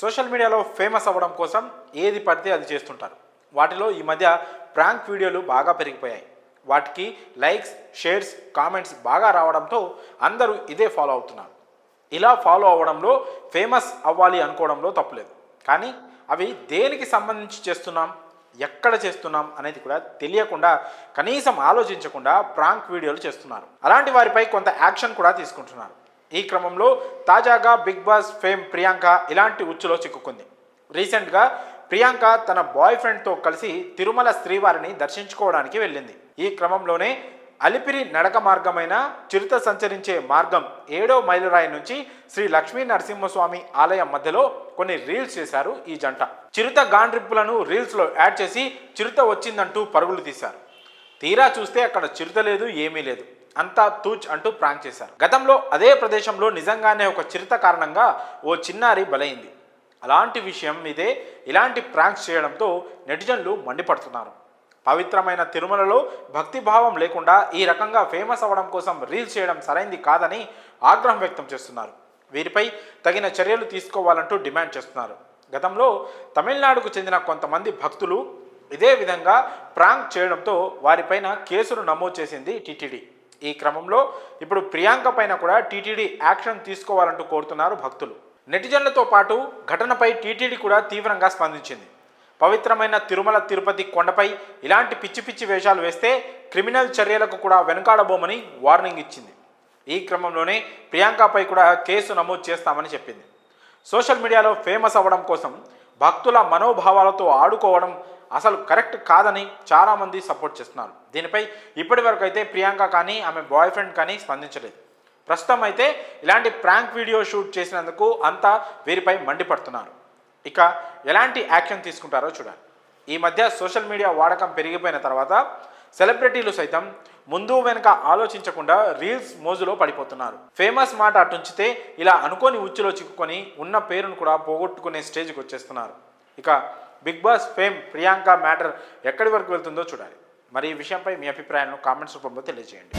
Social మీడియాలో famous అవ్వడం కోసం ఏది పడితే అది చేస్తుంటారు. వాటిలో ఈ మధ్య ప్రాంక్ వీడియోలు బాగా పెరిగిపోయాయి. వాటికి లైక్స్, షేర్స్, కామెంట్స్ బాగా రావడంతో అందరూ ఇదే ఫాలో అవుతున్నారు. ఇలా ఫాలో అవ్వడంలో ఫేమస్ అవ్వాలి అనుకోవడంలో తప్పులేదు. కానీ అవి దేనికి సంబంధించి చేస్తున్నాం, ఎక్కడ చేస్తున్నాం అనేది కూడా తెలియకుండా, కనీసం ఆలోచించకుండా ప్రాంక్ వీడియోలు చేస్తున్నారు. అలాంటి వారిపై కొంత యాక్షన్ కూడా తీసుకుంటున్నారు. ఈ క్రమంలో తాజాగా బిగ్ బాస్ ఫేమ్ ప్రియాంక ఇలాంటి ఉచ్చులో చిక్కుకుంది. రీసెంట్గా ప్రియాంక తన బాయ్ ఫ్రెండ్తో కలిసి తిరుమల శ్రీవారిని దర్శించుకోవడానికి వెళ్ళింది. ఈ క్రమంలోనే అలిపిరి నడక మార్గమైన చిరుత సంచరించే మార్గం 7వ మైలురాయి నుంచి శ్రీ లక్ష్మీ నరసింహస్వామి ఆలయం మధ్యలో కొన్ని రీల్స్ చేశారు ఈ జంట. చిరుత గాండ్రింపులను రీల్స్లో యాడ్ చేసి చిరుత వచ్చిందంటూ పరుగులు తీశారు. తీరా చూస్తే అక్కడ చిరుత లేదు, ఏమీ లేదు, అంతా తూచ్ అంటూ ప్రాంక్ చేశారు. గతంలో అదే ప్రదేశంలో నిజంగానే ఒక చిరుత కారణంగా ఓ చిన్నారి బలైంది. అలాంటి విషయం మీదే ఇలాంటి ప్రాంక్స్ చేయడంతో నెటిజన్లు మండిపడుతున్నారు. పవిత్రమైన తిరుమలలో భక్తిభావం లేకుండా ఈ రకంగా ఫేమస్ అవ్వడం కోసం రీల్స్ చేయడం సరైంది కాదని ఆగ్రహం వ్యక్తం చేస్తున్నారు. వీరిపై తగిన చర్యలు తీసుకోవాలంటూ డిమాండ్ చేస్తున్నారు. గతంలో తమిళనాడుకు చెందిన కొంతమంది భక్తులు ఇదే విధంగా ప్రాంక్ చేయడంతో వారిపైన కేసులు నమోదు చేసింది టీటీడీ. ఈ క్రమంలో ఇప్పుడు ప్రియాంక పైన కూడా టీటీడీ యాక్షన్ తీసుకోవాలంటూ కోరుతున్నారు భక్తులు. నెటిజన్లతో పాటు ఘటనపై టీటీడీ కూడా తీవ్రంగా స్పందించింది. పవిత్రమైన తిరుమల తిరుపతి కొండపై ఇలాంటి పిచ్చి పిచ్చి వేషాలు వేస్తే క్రిమినల్ చర్యలకు కూడా వెనుకాడబోమని వార్నింగ్ ఇచ్చింది. ఈ క్రమంలోనే ప్రియాంకపై కూడా కేసు నమోదు చేస్తామని చెప్పింది. సోషల్ మీడియాలో ఫేమస్ అవ్వడం కోసం భక్తుల మనోభావాలతో ఆడుకోవడం అసలు కరెక్ట్ కాదని చాలామంది సపోర్ట్ చేస్తున్నారు. దీనిపై ఇప్పటి వరకు అయితే ప్రియాంక కానీ ఆమె బాయ్ ఫ్రెండ్ కానీ స్పందించలేదు. ప్రస్తుతం అయితే ఇలాంటి ప్రాంక్ వీడియో షూట్ చేసినందుకు అంతా వీరిపై మండిపడుతున్నారు. ఇక ఎలాంటి యాక్షన్ తీసుకుంటారో చూడాలి. ఈ మధ్య సోషల్ మీడియా వాడకం పెరిగిపోయిన తర్వాత సెలబ్రిటీలు సైతం ముందు వెనుక ఆలోచించకుండా రీల్స్ మోజులో పడిపోతున్నారు. ఫేమస్ మాట అటుంచితే ఇలా అనుకోని ఉచ్చులో చిక్కుకొని ఉన్న పేరును కూడా పోగొట్టుకునే స్టేజ్కి వచ్చేస్తున్నారు. ఇక బిగ్ బాస్ ఫేమ్ ప్రియాంక మ్యాటర్ ఎక్కడి వరకు వెళ్తుందో చూడాలి. మరి ఈ విషయంపై మీ అభిప్రాయాలను కామెంట్స్ రూపంలో తెలియజేయండి.